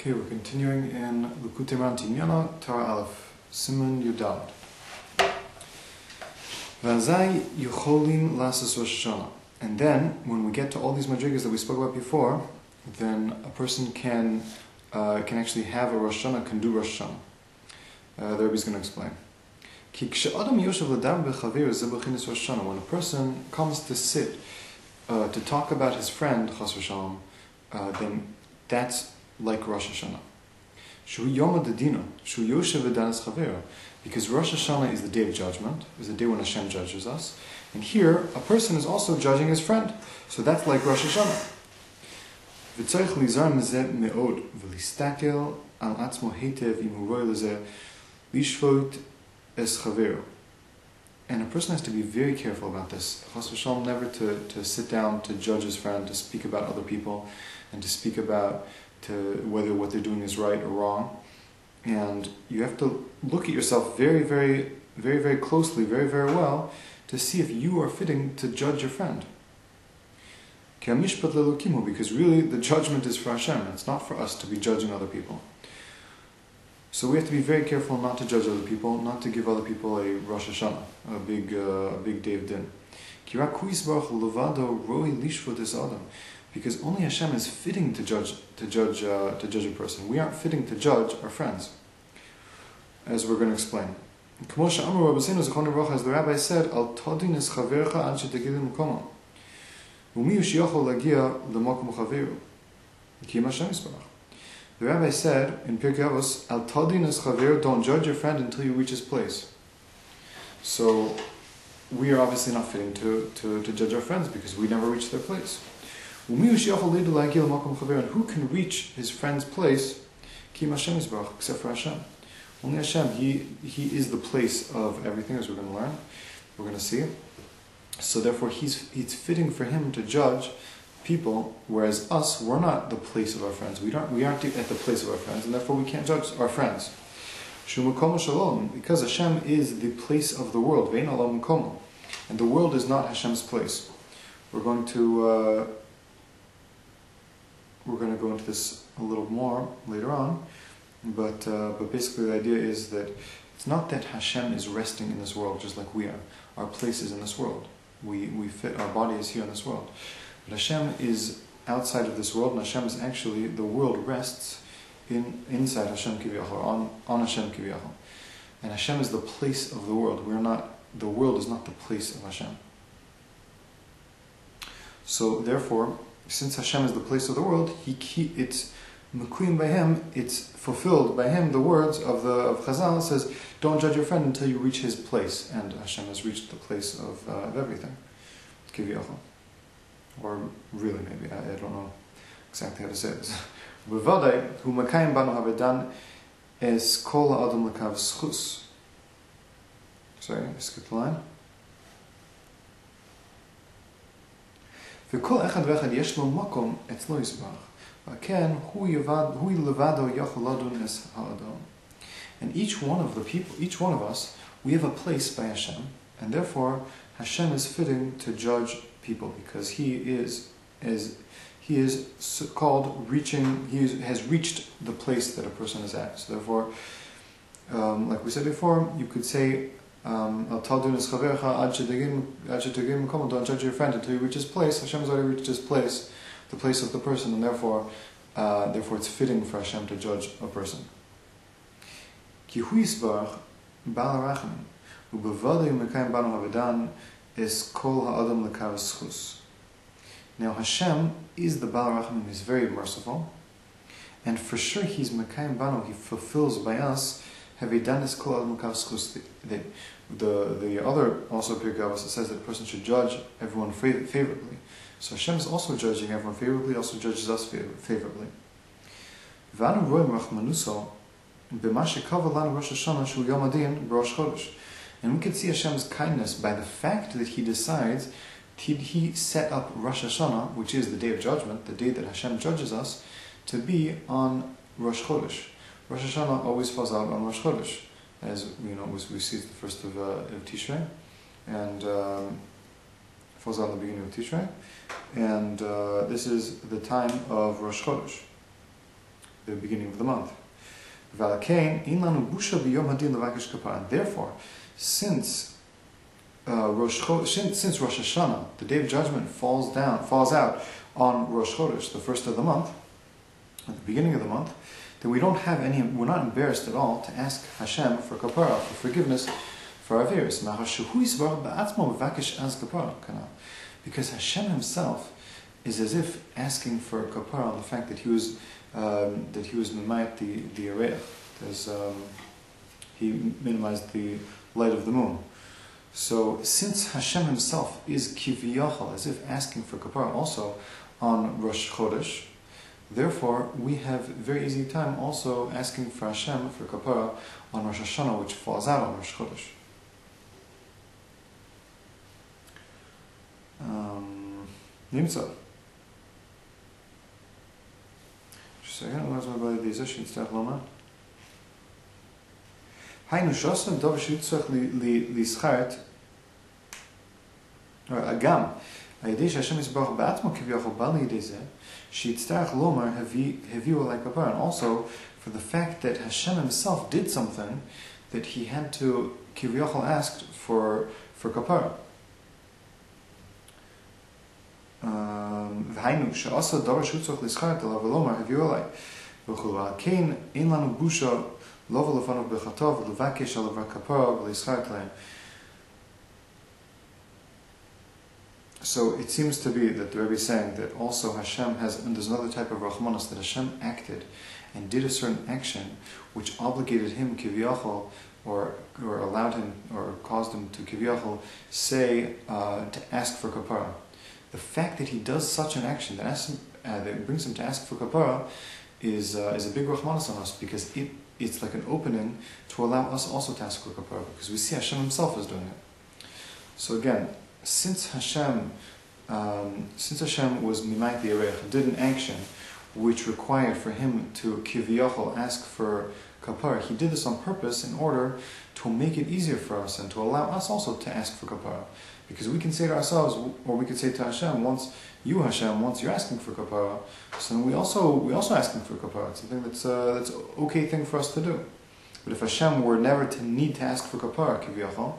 Okay, we're continuing in Likutay Tinyana, Torah Aleph, Siman Yudad. V'azai yucholim lasas Rosh Hashanah. And then, when we get to all these madrigas that we spoke about before, then a person can actually have a Rosh Hashanah, can do Rosh Hashanah. The Rebbe is going to explain. When a person comes to sit to talk about his friend, Chas v'shalom, then that's like Rosh Hashanah. Because Rosh Hashanah is the day of judgment, is the day when Hashem judges us. And here, a person is also judging his friend. So that's like Rosh Hashanah. And a person has to be very careful about this. Chas v'shalom, never to sit down to judge his friend, to speak about other people, and to speak about whether what they're doing is right or wrong. And you have to look at yourself very, very, very, very closely, very, very well, to see if you are fitting to judge your friend. Because really the judgment is for Hashem. It's not for us to be judging other people. So we have to be very careful not to judge other people, not to give other people a Rosh Hashanah, a big day of din. Because only Hashem is fitting to judge a person. We aren't fitting to judge our friends, as we're going to explain. As the Rabbi said, Al tadin es chavercha ad shetegidim mkomo. Umi yishyochol lagia lemokom chaveru. Ki Hashem yisbarach. The Rabbi said in Pirkei Avos, Al tadin es chaver, don't judge your friend until you reach his place. So we are obviously not fitting to judge our friends because we never reach their place. And who can reach his friend's place? Except for Hashem. Only Hashem. He is the place of everything, as we're going to learn. We're going to see. So therefore, it's fitting for him to judge people, whereas us, we're not the place of our friends. We aren't at the place of our friends, and therefore we can't judge our friends. Because Hashem is the place of the world, and the world is not Hashem's place. We're going to go into this a little more later on, but basically the idea is that it's not that Hashem is resting in this world just like we are. Our place is in this world. We fit, our body is here in this world. But Hashem is outside of this world, and Hashem is actually, the world rests inside Hashem Kiviyachol, on Hashem Kiviyachol. And Hashem is the place of the world. The world is not the place of Hashem. So therefore, since Hashem is the place of the world, it's mekuyim by Him, it's fulfilled by Him. The words of Chazal says, "Don't judge your friend until you reach his place," and Hashem has reached the place of everything. Kiviyachol, or really, maybe I don't know exactly how to say this. B'vadai hu mekayim banu havedan es kol ha'adam lekav schus. Sorry, I skipped the line. וכל אחד ואחד יש לו מקום אצלו יסברך, וכן הוא לבדו יכול לדון את האדם. And each one of the people, each one of us, we have a place by Hashem, and therefore Hashem is fitting to judge people because He is called reaching. He has reached the place that a person is at. So therefore, like we said before, you could say, don't judge your friend until you reach his place. Hashem has already reached his place, the place of the person, and therefore it's fitting for Hashem to judge a person. Now Hashem is the Baal Rachamim, He's very merciful, and for sure He's Mekayim Banu, He fulfills by us the other also Pirkei Avos says that a person should judge everyone favorably. So Hashem is also judging everyone favorably, also judges us favorably. And we can see Hashem's kindness by the fact that He decides, He set up Rosh Hashanah, which is the day of judgment, the day that Hashem judges us, to be on Rosh Chodesh. Rosh Hashanah always falls out on Rosh Chodesh, as we see it's the first of Tishrei, and falls out in the beginning of Tishrei, and this is the time of Rosh Chodesh. the beginning of the month. And therefore, since Rosh Hashanah, the day of judgment, falls out on Rosh Chodesh, the first of the month, at the beginning of the month, then we're not embarrassed at all to ask Hashem for kapara, for forgiveness for our aveiros. Because Hashem Himself is as if asking for kapara on the fact that He was mimayit the areach, as He minimized the light of the moon. So since Hashem Himself is kiviyachal, as if asking for kapara also on Rosh Chodesh, therefore we have very easy time also asking for Hashem for kapara on Rosh Hashanah, which falls out on Rosh Chodesh. Nimtza. Agam. And also for the fact that Hashem Himself did something that He had to kiviyachal ask for kapara. So it seems to be that the Rebbe is saying that also Hashem has, and there's another type of rachmanos, that Hashem acted and did a certain action which obligated Him kiviyachal, or allowed Him, or caused Him to kiviyachal say to ask for kapara. The fact that He does such an action that brings Him to ask for kapara is a big rachmanos on us, because it's like an opening to allow us also to ask for kapara, because we see Hashem Himself is doing it. So again, since Hashem was mimayit the areich, did an action which required for Him to kiviyachal ask for kapara, He did this on purpose in order to make it easier for us and to allow us also to ask for kapara. Because we can say to ourselves, or we could say to Hashem, once you're asking for kapara, so we also asking for kapara. It's something that's an okay thing for us to do. But if Hashem were never to need to ask for kapara, kiviyachal,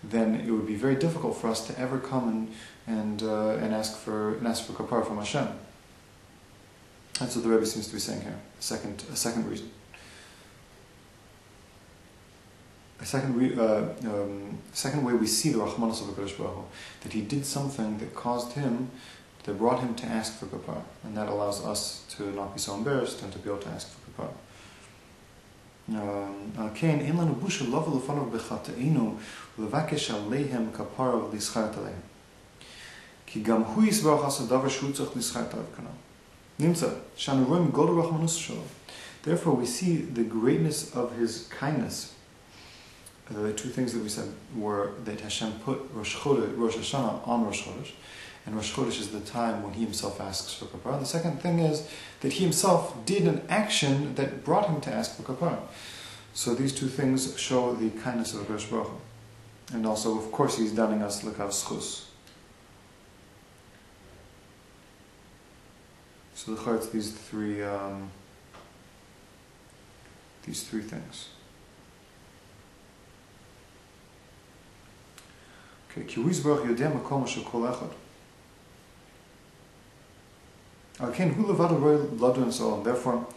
then it would be very difficult for us to ever come and ask for kapara from Hashem. That's what the Rebbe seems to be saying here. A second reason. A second way we see the rachmanos of HaKadosh Baruch Hu, that He did something that brought Him to ask for kapara, and that allows us to not be so embarrassed and to be able to ask for kapara. Therefore we see the greatness of His kindness. The two things that we said were that Hashem put Rosh Hashanah on Rosh Chodesh, and Rosh Chodesh is the time when He Himself asks for kapara. The second thing is that He Himself did an action that brought Him to ask for kapara. So these two things show the kindness of HaKadosh Baruch Hu. And also, of course, He's donning us l'kav schus. So the chayotz, these three things. Okay, ki hu yisbarach yodeh makom shel kol echad. Therefore,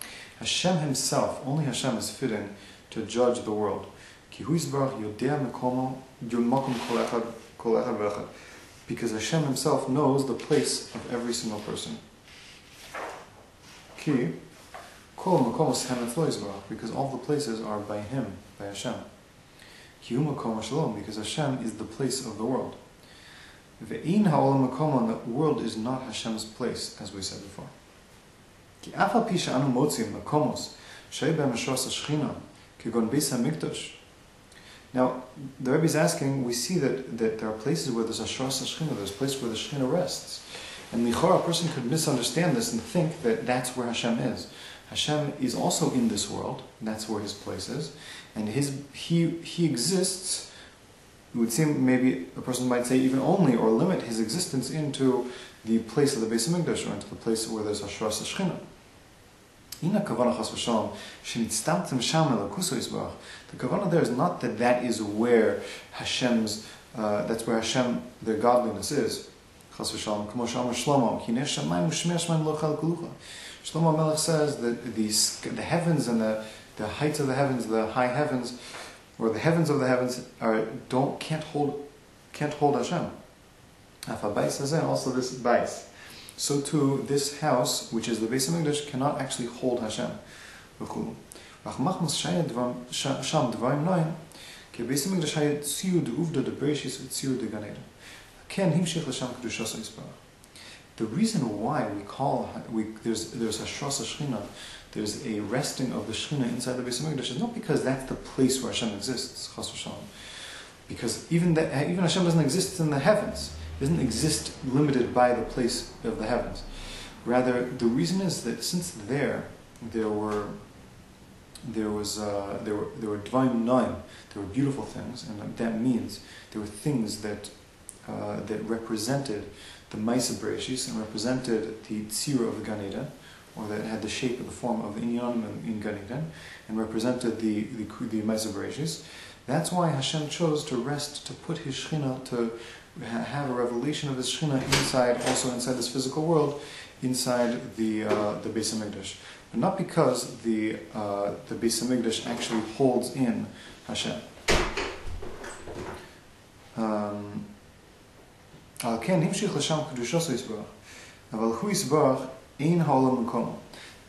Hashem Himself, only Hashem is fitting to judge the world. Because Hashem Himself knows the place of every single person. Because all the places are by Him, by Hashem. Because Hashem is the place of the world. The world is not Hashem's place, as we said before. Now, the Rebbe is asking, we see that there are places where there's a Ashras HaShechina, there's a place where the Shechina rests. And lichora, a person could misunderstand this and think that that's where Hashem is. Hashem is also in this world, and that's where His place is. And He exists. It would seem maybe a person might say even only, or limit His existence into the place of the Beis Hamikdash, or into the place where there's Ashras HaShechina. The kavanah there is not that that is where Hashem's, that's where Hashem, their godliness is. Shlomo Melech says that the heavens and the heights of the heavens, the high heavens, or the heavens of the heavens, can't hold Hashem. Also this bais. So too, this house, which is the Beis HaMikdash, cannot actually hold Hashem. The reason why there's Hashras HaShechina, there's a resting of the Shechina inside the Beis HaMikdash, is not because that's the place where Hashem exists, Chas v'Shalom. Because even Hashem doesn't exist in the heavens. It doesn't exist limited by the place of the heavens. Rather, the reason is that since there were Dvaim Naim, there were beautiful things, and that means there were things that represented the Maisa Bereshis and represented the Tzira of the Gan Eden, or that had the shape of the form of the Inyanim in Gan Eden, and represented the Maisa Bereshis. That's why Hashem chose to rest, to put His Shechina, to have a revelation of His Shechina inside this physical world, inside the Beis HaMikdash. But not because the Beis HaMikdash actually holds in Hashem.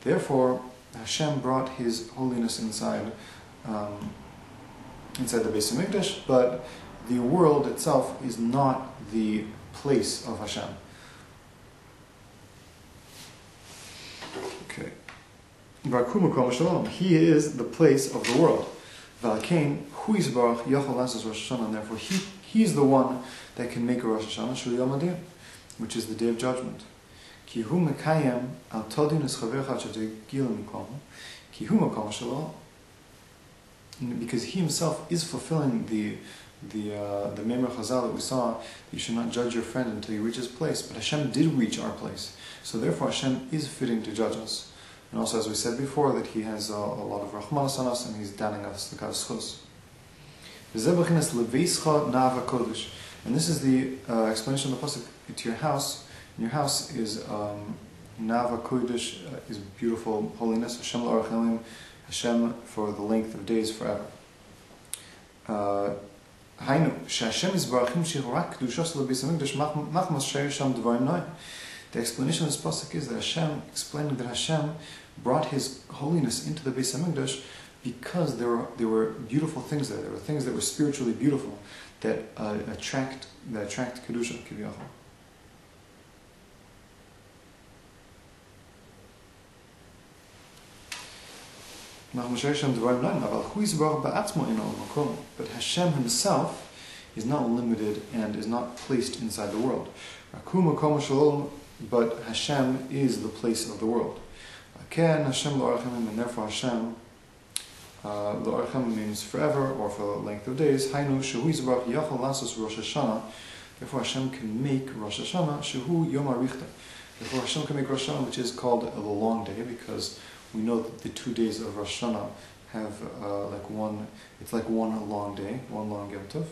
Therefore, Hashem brought His holiness inside the Beis HaMikdash, but the world itself is not the place of Hashem. Okay. He is the place of the world. And therefore he is the one that can make a Rosh Hashanah, which is the Day of Judgment. Because he himself is fulfilling the Memra Chazal that we saw, you should not judge your friend until you reach his place. But Hashem did reach our place. So therefore Hashem is fitting to judge us. And also, as we said before, that He has a lot of Rahmanas on us, and He's danning us the Kavschus. And this is the explanation of the pasuk. To your house, in your house is Nava Kodesh, is beautiful holiness. Hashem l'orach elim, Hashem for the length of days forever. Hainu, she'Hashem yisbarachim she'rak kedushos lebeis hamikdash machmas she'er sham dvarim noim. The explanation of this pasuk is that Hashem, explaining that Hashem brought His holiness into the Beis HaMikdash because there were beautiful things there. There were things that were spiritually beautiful that attract kedusha kiviyachol. But Hashem Himself is not limited and is not placed inside the world. But Hashem is the place of the world. And therefore Hashem, L'orachem means forever or for the length of days. Therefore Hashem can make Rosh Hashanah, Shehu Yom HaRichta. Therefore Hashem can make Rosh Hashanah, which is called the long day, because we know that the 2 days of Rosh Hashanah have it's like one long day, one long Yom Tov.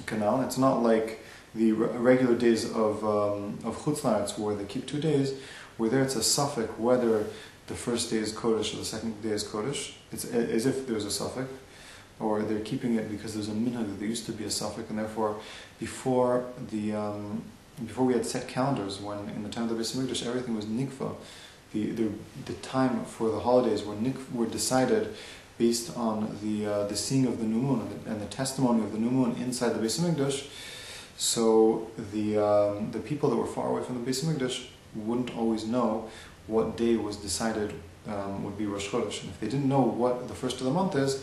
Canal. It's not like the regular days of Chutz La'aretz where they keep 2 days, where there it's a suffix whether the first day is Kodesh or the second day is Kodesh. It's as if there's a suffix, or they're keeping it because there's a minhag that there used to be a suffix, and therefore before we had set calendars, when in the time of the Beis HaMikdash everything was nikva, the time for the holidays were decided based on the seeing of the new moon and the testimony of the new moon inside the Beis HaMikdash. So the people that were far away from the Beis HaMikdash wouldn't always know what day was decided would be Rosh Chodesh. And if they didn't know what the first of the month is,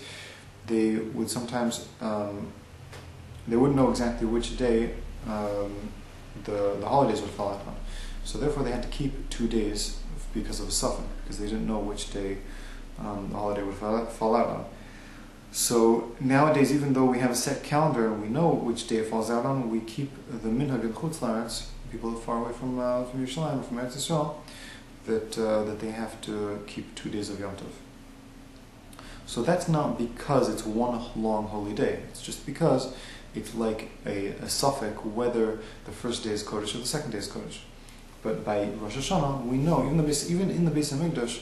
they would sometimes they wouldn't know exactly which day the holidays would fall out on. So therefore they had to keep 2 days because of a suffix, because they didn't know which day the holiday would fall out on. So nowadays, even though we have a set calendar and we know which day it falls out on, we keep the minhag in Chutz La'aretz, people far away from Yerushalayim or from Eretz Yisrael, that they have to keep 2 days of Yom Tov. So that's not because it's one long holy day. It's just because it's like a suffix whether the first day is Kodesh or the second day is Kodesh. But by Rosh Hashanah, we know even in the Beis Hamikdash,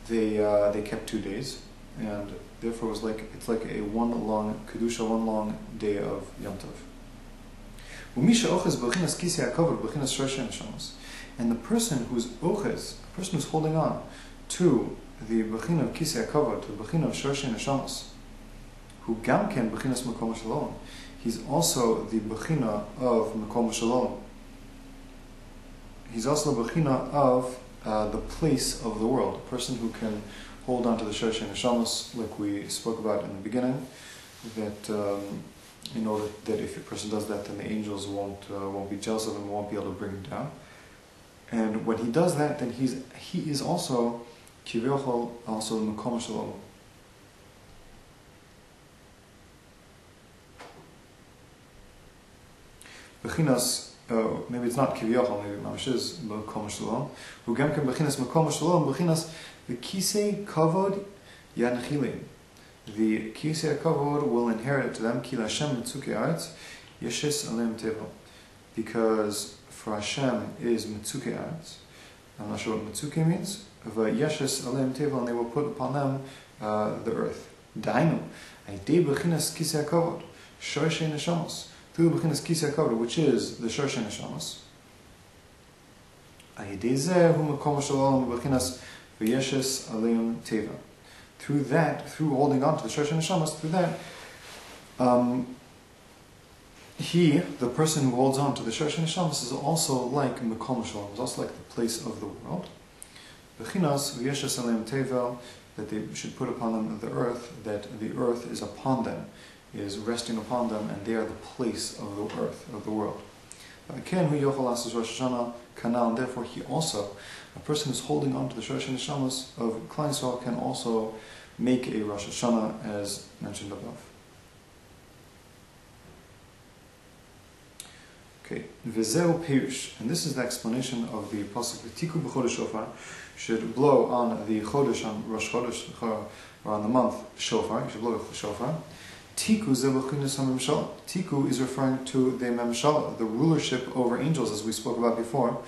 they kept 2 days, and therefore it's like a one long kedusha, one long day of Yom Tov. And the person who's oches, a person who's holding on to the bechina of kisei hakavod, to the bechina of shorshei neshamos, who gamken bechinas makom shalom, he's also the bechina of makom shalom. He's also the bechina of the place of the world, a person who can hold on to the shorshei neshamos, like we spoke about in the beginning, that that if a person does that, then the angels won't be jealous of him, won't be able to bring him down. And when he does that, then he is also Kivyochol, also Makom Shalom. Bechinas, maybe it's not Kivyochol, maybe Mamash is Makom Shalom. Who Gemken Bechinas Makom Shalom, Bechinas, the Kisei Kavod Yanchilim. The Kisei Kavod will inherit it to them, Ki Lashem Mitzukei Aretz, Yeshes Alem Tevel. Because for Hashem is Mitzukei Aretz. I'm not sure what Mitzukei means. Yeshes Alem Tevel, and they will put upon them the earth. Dainu, Aidei Bechinas Kisei Kavod, Shorshei Neshamos. Through the Bechinas Kisei Kavod, which is the Shorshei Neshamos. Aidei Zeh Hu Makom Shalom Bechinas V'Yeshes Alem Tevel. Through that, through holding on to the Shorshei Neshamos, through that, the person who holds on to the Shorshei Neshamos, is also like Makom Shalom, is also like the place of the world. Bechinas v'yeshes aleim tevel, that they should put upon them the earth, that the earth is upon them, is resting upon them, and they are the place of the earth, of the world. Ken hu yochel asos Rosh Hashanah kanal, and therefore he also, a person who's holding on to the Shorshei Neshamos of Klal Yisrael, can also make a Rosh Hashanah, as mentioned above. Okay, V'zeu Perush, and this is the explanation of the pasuk Tiku b'chodesh shofar, should blow on the chodesh, on Rosh Chodesh, or on the month shofar. You should blow the shofar. Tiku ze b'chinas hamemshala. Tiku is referring to the memshala, the rulership over angels, as we spoke about before.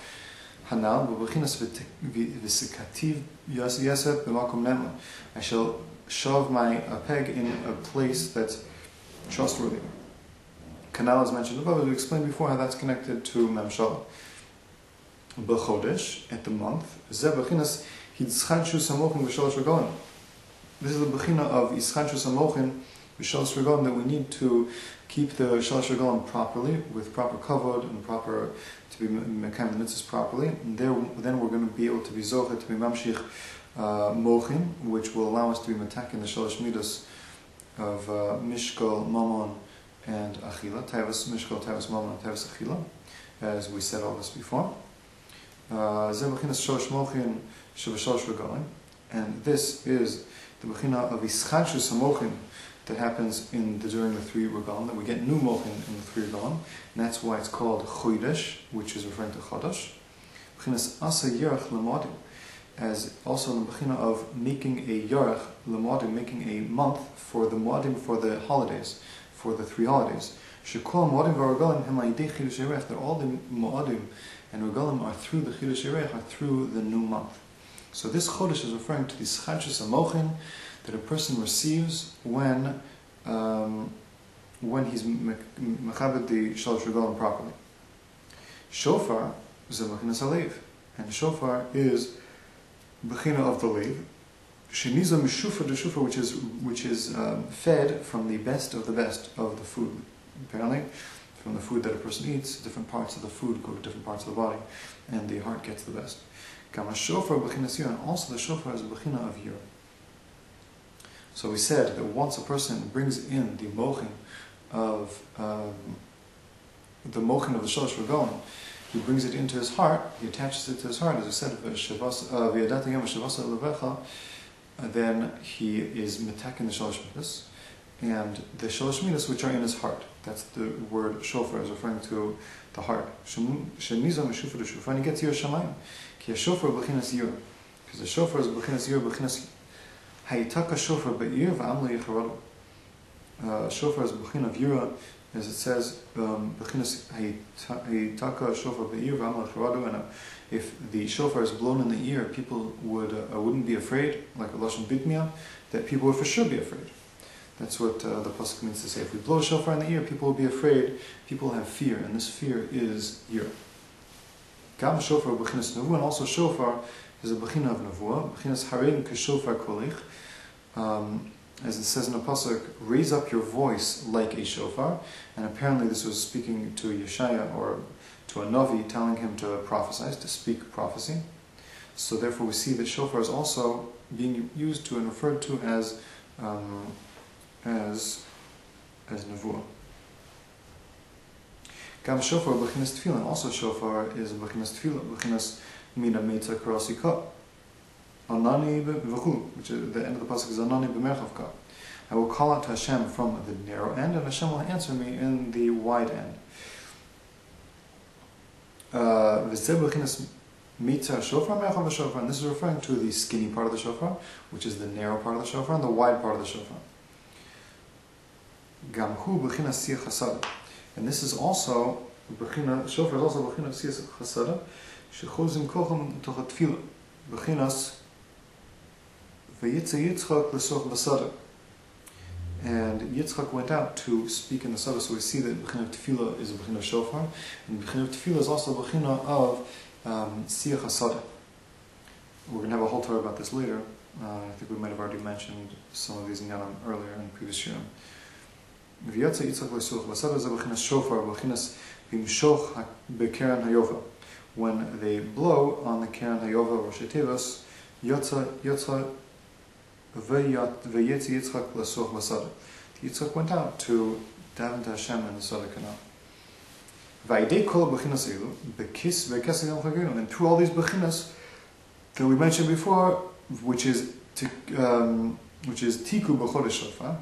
Hanal b'chinas v'sikativ yaseh b'makom nema. I shall shove my peg in a place that's trustworthy. Canal is mentioned above, as we explained before, how that's connected to Memshala. B'chodesh, at the month, Zeh b'chinas hitzchadshu samochin v'shalosh regalim. This is the b'china of hitzchadshu samochin v'shalosh regalim, that we need to keep the shalosh regalim properly, with proper kavod, and proper, to be mekayim the mitzvahs properly. And then we're going to be able to be zochet, to be mamshich mochin, which will allow us to be metakin the shalosh midas of mishkal, mamon, and achila, tavas mishkal, tavas mamon, and tavas achila, as we said all this before. And this is the bechina of ischadshus hamochin that happens during the 3 regalim, that we get new mochin in the 3 regalim, and that's why it's called chodesh, which is referring to chodesh. Bechinas asa yarach lemadim, as also the bechina of making a yarach lemadim, making a month for the moadim, for the holidays, for the 3 holidays. Shekol moadim v'regalim hem ha'idei chidush erech, that all the moadim and regalim are through the chidush erech, are through the new month. So this chodesh is referring to the schadshus hamochin that a person receives when he's mechabed the shalosh regalim properly. Shofar is a bechinas halev, and shofar is bechina of the leiv. Sheniza mishufa de shufa, which is fed from the best of the food. Apparently, from the food that a person eats, different parts of the food go to different parts of the body, and the heart gets the best. Kama shofar b'chinas yir, and also the shofar is a b'china of yir. So we said that once a person brings in the mochin of the shalosh regalim, he brings it into his heart, he attaches it to his heart, as we said, v'yadata yom shavasa levecha, then he is metakin the shalosh midas, and the shalosh midas which are in his heart. That's the word shofar is referring to the heart. Shenizam shofar shofar, and he gets Yir Shamayim. Ki shofar b'chinas Yir, because the shofar is b'chinas Yir, b'chinas hayitaka shofar be'ir v'am lo yicharadu. Shofar is b'chin of Yira, as it says, b'chinas hayitaka shofar be'ir v'am lo yicharadu. And if the shofar is blown in the ear, people wouldn't be afraid, like a lashon bitmiyah, that people would for sure be afraid. That's what the pasuk means to say. If we blow a shofar in the ear, people will be afraid. People have fear, and this fear is Yira. Gam shofar b'chinas nevuah, and also shofar is a b'china of nevuah. B'chinas harein k'shofar kolich. As it says in the pasuk, raise up your voice like a shofar. And apparently this was speaking to Yeshaya, or to a Navi, telling him to prophesy, to speak prophecy. So therefore we see that shofar is also being used to and referred to as nevuah. Gam shofar b'chinas tefillah, and also shofar is b'chinas tefillah, b'chinas mina meitza karasika, anani v'chulu, which is the end of the pasuk is anani b'merchavka. I will call out to Hashem from the narrow end, and Hashem will answer me in the wide end. V'zeh b'chinas meitza shofar merchav shofar, and this is referring to the skinny part of the shofar, which is the narrow part of the shofar, and the wide part of the shofar. Gamhu b'chinas siyach chasada, and this is also shofar is also b'chinas siyach chasada, shechozim kocham toch tefillah, b'chinas v'yitza Yitzchak l'soch b'sada, and Yitzchak went out to speak in the sada. So we see that b'chinas tefillah is a b'chinas shofar, and b'chinas tefillah is also a b'chinas of siyach chasada. We're going to have a whole Torah about this later. I think we might have already mentioned some of these inyanim earlier in previous shiurim. V'yatza Yitzchak l'soch b'sada is a b'chinas shofar, b'chinas v'imshoch b'keren hayova. When they blow on the keren hayova or shetevas, yatza v'yetzi Yitzchak l'soch b'sada. Yitzchak went out to daven to Hashem in the Sada canal. V'ayidei kol b'chinas elu b'kis v'kesed yom chagenu. And through all these b'chinas that we mentioned before, which is tiku b'chodesh shofar,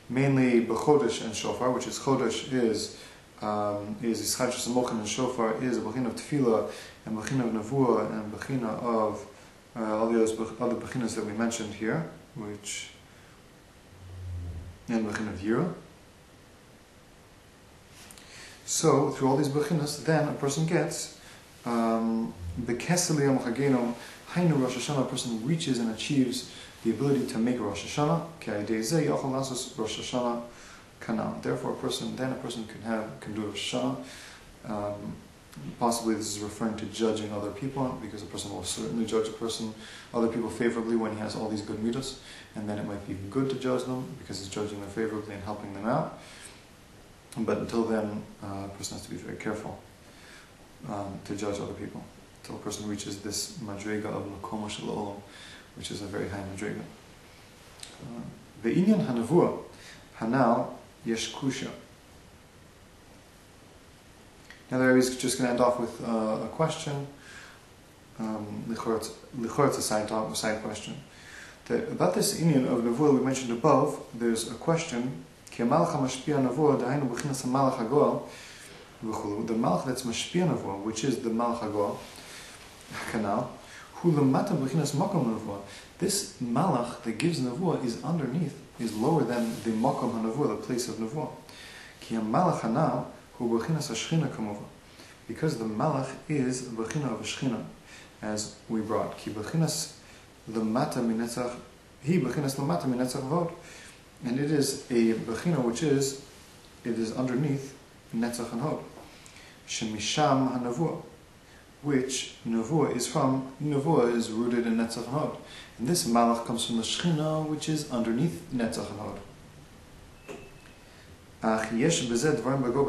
mainly b'chodesh and shofar, which is chodesh is ischadshus mochen, and shofar is a b'china of tefillah and b'china of nevuah and b'china of all the other b'chinas that we mentioned here, which and b'china of Yira. So through all these b'chinas, then a person gets b'kesel yom chagenu hainu Rosh Hashanah. A person reaches and achieves the ability to make Rosh Hashanah. Rosh Hashanah kanal. Therefore, a person can do Rosh Hashanah. Possibly this is referring to judging other people, because a person will certainly judge other people favorably when he has all these good midos, and then it might be good to judge them because he's judging them favorably and helping them out. But until then, a person has to be very careful to judge other people until a person reaches this madrega of Makom Shel Olam, which is a very high madrega. Ve'inyan hanavua hanal yesh kusha. Now the Rebbe is just going to end off with a question. Lichor it's a side question. About this inyan of nevuah we mentioned above, there's a question. The malach that's mashpia nevuah, which is the malach hagoel, kanal, this malach that gives nevuah is underneath, is lower than the makom hanevuah, the place of nevuah. Because the malach is b'china of a shchina, as we brought. Ki b'chinas l'mata minetzach, he b'chinas l'mata minetzach vod. And it is a b'china it is underneath netzach and hod. Shemisham hanevuah, which nevuah is from. Nevuah is rooted in netzach and hod. And this malach comes from the shchina, which is underneath netzach and hod. But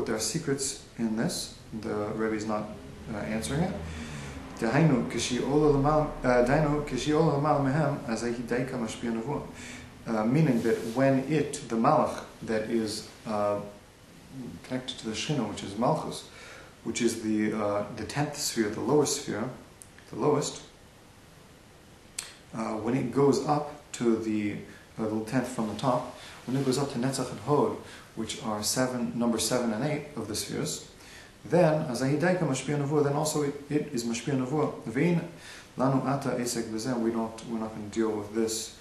there are secrets in this. The Rebbe is not answering it. Meaning that when the malach that is connected to the shchina, which is malchus, which is the 10th sphere, the lowest sphere, the lowest, when it goes up to the the little tenth from the top, when it goes up to Netzach and Hod, which are number 7 and 8 of the spheres, then Azahidaika Mashpia Navua, then also it is Mashpia Navua. Vein Lanu Ata Esek Bezem, we're not going to deal with this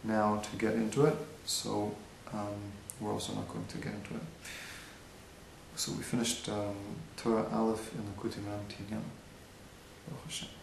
now to get into it, so we're also not going to get into it. So we finished Torah Aleph in Likutay Tinyana. Baruch Hashem.